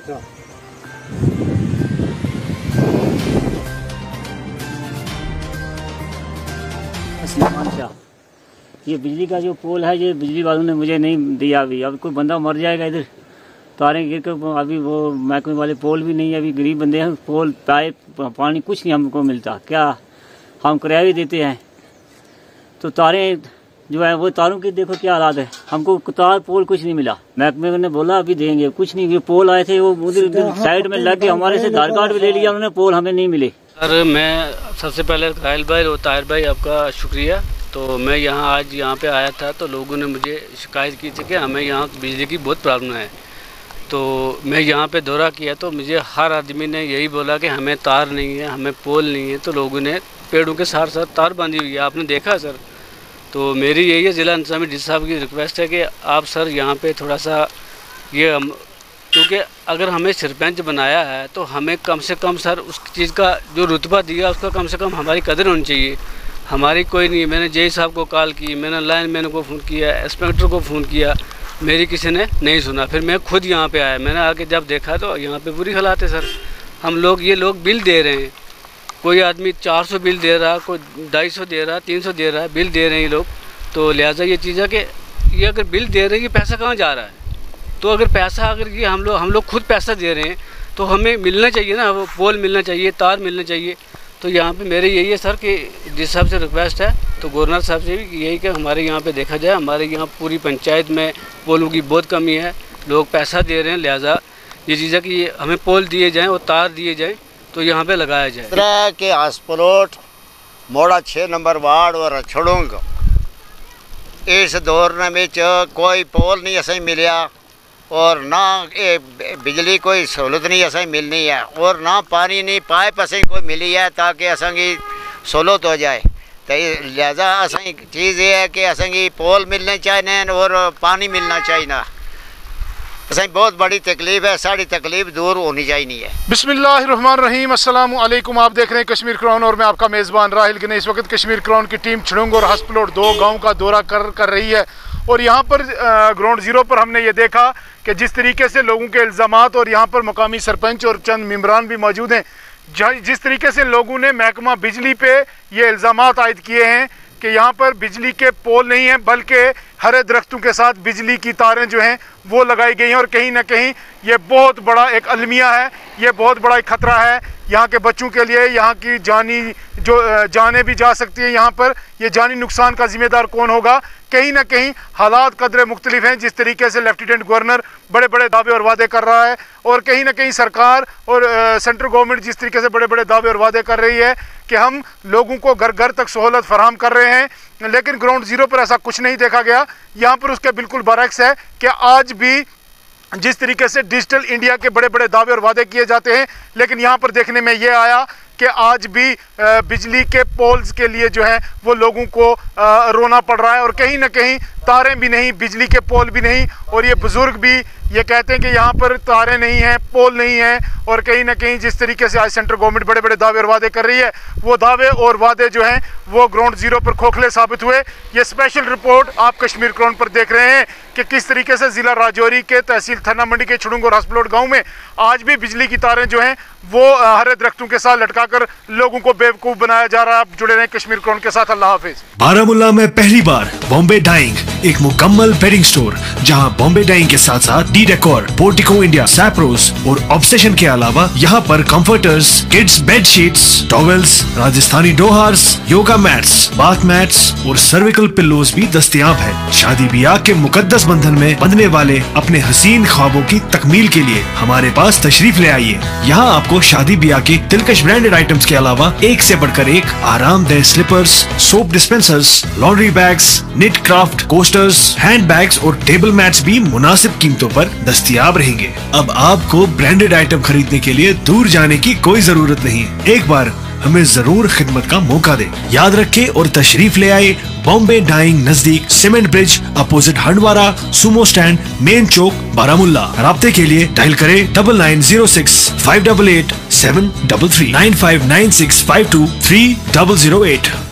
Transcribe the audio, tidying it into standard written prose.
ये बिजली का जो पोल है, ये बिजली वालों ने मुझे नहीं दिया अभी। अब कोई बंदा मर जाएगा इधर, तारें गिर कर, अभी वो महकमे वाले पोल भी नहीं है। अभी गरीब बंदे हैं, पोल पाइप पानी कुछ नहीं हमको मिलता। क्या हम किराया भी देते हैं तो तारें जो है वो तारों की देखो क्या हालात है। हमको तार पोल कुछ नहीं मिला। महकमे ने बोला अभी देंगे, कुछ नहीं। ये पोल आए थे वो उधर साइड में लग के हमारे से आधार कार्ड भी ले लिया उन्होंने, पोल हमें नहीं मिले। सर मैं सबसे पहले राहिल भाई और ताहिर भाई आपका शुक्रिया। तो मैं आज यहाँ पे आया था तो लोगों ने मुझे शिकायत की थी कि हमें यहाँ बिजली की बहुत प्रॉब्लम है। तो मैं यहाँ पे दौरा किया तो मुझे हर आदमी ने यही बोला कि हमें तार नहीं है, हमें पोल नहीं है। तो लोगों ने पेड़ों के साथ साथ तार बांधी हुई है, आपने देखा सर। तो मेरी यही है जिला इंतजामी डी साहब की रिक्वेस्ट है कि आप सर यहाँ पे थोड़ा सा ये, क्योंकि अगर हमें सरपंच बनाया है तो हमें कम से कम सर उस चीज़ का जो रुतबा दिया उसका कम से कम हमारी कदर होनी चाहिए। हमारी कोई नहीं। मैंने जेई साहब को कॉल की, मैंने लाइन मैन को फ़ोन किया, इंस्पेक्टर को फ़ोन किया, मेरी किसी ने नहीं सुना। फिर मैं खुद यहाँ पे आया। मैंने आके जब देखा तो यहाँ पे बुरी हालात है सर। हम लोग ये लोग बिल दे रहे हैं, कोई आदमी 400 बिल दे रहा, कोई 250 दे रहा, 300 दे रहा है, बिल दे रहे हैं ये लोग। तो लिहाजा ये चीज़ है कि ये अगर बिल दे रहे हैं, ये पैसा कहाँ जा रहा है? तो अगर पैसा अगर ये हम लोग खुद पैसा दे रहे हैं तो हमें मिलना चाहिए ना, वो पोल मिलना चाहिए, तार मिलना चाहिए। तो यहाँ पे मेरे यही है सर कि जिस साहब से रिक्वेस्ट है तो गवर्नर साहब से भी यही कि हमारे यहाँ पे देखा जाए, हमारे यहाँ पूरी पंचायत में पोलों की बहुत कमी है, लोग पैसा दे रहे हैं। लिहाजा ये चीज़ है कि हमें पोल दिए जाएँ और तार दिए जाएँ तो यहाँ पे लगाया जाए। तरह के हॉस्पिटल मोड़ा 6 नंबर वार्ड और रछड़ों इस दौर में कोई पोल नहीं असें मिलिया और ना बिजली कोई सहूलत नहीं असें मिलनी है और ना पानी नहीं पाइप असें कोई मिली है ताकि असेंगी सहूलत हो जाए। तो लिहाजा असें चीज़ ये है कि असेंगी पोल मिलने चाहिए और पानी मिलना चाहिए ना। असें बहुत बड़ी तकलीफ है, सारी तकलीफ दूर होनी चाहिए है। बिस्मिल्लाहिर्रहमानिर्रहीम, अस्सलाम वालेकुम। आप देख रहे हैं कश्मीर क्राउन और मैं आपका मेज़बान राहिल गनी। इस वक्त कश्मीर क्राउन की टीम छुड़ुंग और हसपलोट 2 गाँव का दौरा कर रही है और यहाँ पर ग्राउंड ज़ीरो पर हमने ये देखा कि जिस तरीके से लोगों के इल्ज़ामात और यहाँ पर मकामी सरपंच और चंद मेम्बरान भी मौजूद हैं, जिस तरीके से लोगों ने महकमा बिजली पे ये इल्ज़ामात आयद किए हैं कि यहाँ पर बिजली के पोल नहीं हैं बल्कि हरे दरख्तों के साथ बिजली की तारें जो हैं वो लगाई गई हैं। और कहीं ना कहीं ये बहुत बड़ा एक अलमिया है, ये बहुत बड़ा एक ख़तरा है यहाँ के बच्चों के लिए। यहाँ की जानें भी जा सकती हैं यहाँ पर। ये जानी नुकसान का ज़िम्मेदार कौन होगा? कहीं ना कहीं हालात कदरे मुख्तलिफ हैं। जिस तरीके से लेफ्टिनेंट गवर्नर बड़े बड़े दावे और वादे कर रहा है और कहीं ना कहीं सरकार और सेंट्रल गवर्नमेंट जिस तरीके से बड़े बड़े दावे और वादे कर रही है कि हम लोगों को घर घर तक सहूलत फराहम कर रहे हैं, लेकिन ग्राउंड ज़ीरो पर ऐसा कुछ नहीं देखा गया। यहाँ पर उसके बिल्कुल बरअक्स है कि आज भी जिस तरीके से डिजिटल इंडिया के बड़े बड़े दावे और वादे किए जाते हैं, लेकिन यहाँ पर देखने में ये आया कि आज भी बिजली के पोल्स के लिए जो है वो लोगों को रोना पड़ रहा है और कहीं ना कहीं तारें भी नहीं, बिजली के पोल भी नहीं। और ये बुज़ुर्ग भी ये कहते हैं कि यहाँ पर तारें नहीं हैं, पोल नहीं हैं। और कहीं ना कहीं जिस तरीके से आज सेंट्रल गवर्नमेंट बड़े बड़े दावे और वादे कर रही है, वो दावे और वादे जो हैं वो ग्राउंड ज़ीरो पर खोखले साबित हुए। ये स्पेशल रिपोर्ट आप कश्मीर क्राउन पर देख रहे हैं कि किस तरीके से ज़िला राजौरी के तहसील थन्ना मंडी के छुड़ुंग और हसपलोट गाँव में आज भी बिजली की तारें जो हैं वो हरे दरख्तों के साथ लटकाकर लोगों को बेवकूफ़ बनाया जा रहा है। आप जुड़े रहें कश्मीर क्राउन के साथ। अल्लाह हाफिज। बारामुल्ला में पहली बार बॉम्बे डाइंग, एक मुकम्मल बेडिंग स्टोर जहां बॉम्बे डाइंग के साथ साथ डी डेकोर, पोर्टिको इंडिया, सैप्रोस और ऑब्सेशन के अलावा यहाँ पर comforters, kids bed sheets, towels, Rajasthani dohars, yoga mats, bath mats और सर्विकल पिल्लोज भी दस्तयाब है। शादी ब्याह के मुकद्दस बंधन में बंधने वाले अपने हसीन ख्वाबों की तकमील के लिए हमारे पास तशरीफ ले आइए। यहाँ आपको शादी ब्याह के दिलकश ब्रांडेड आइटम्स के अलावा एक से बढ़कर एक आरामदेह slippers, soap dispensers, laundry bags, knit craft coasters, hand bags और टेबल मैट्स भी मुनासिब कीमतों पर दस्तयाब रहेंगे। अब आपको ब्रांडेड आइटम खरीदने के लिए दूर जाने की कोई जरूरत नहीं। एक बार हमें जरूर खिदमत का मौका दें। याद रखें और तशरीफ ले आए बॉम्बे डाइंग, नजदीक cement bridge, opposite Handwara sumo stand, main चौक, बारामुल्ला। राब्ते के लिए डायल करें 9906 588 733 959652 3008।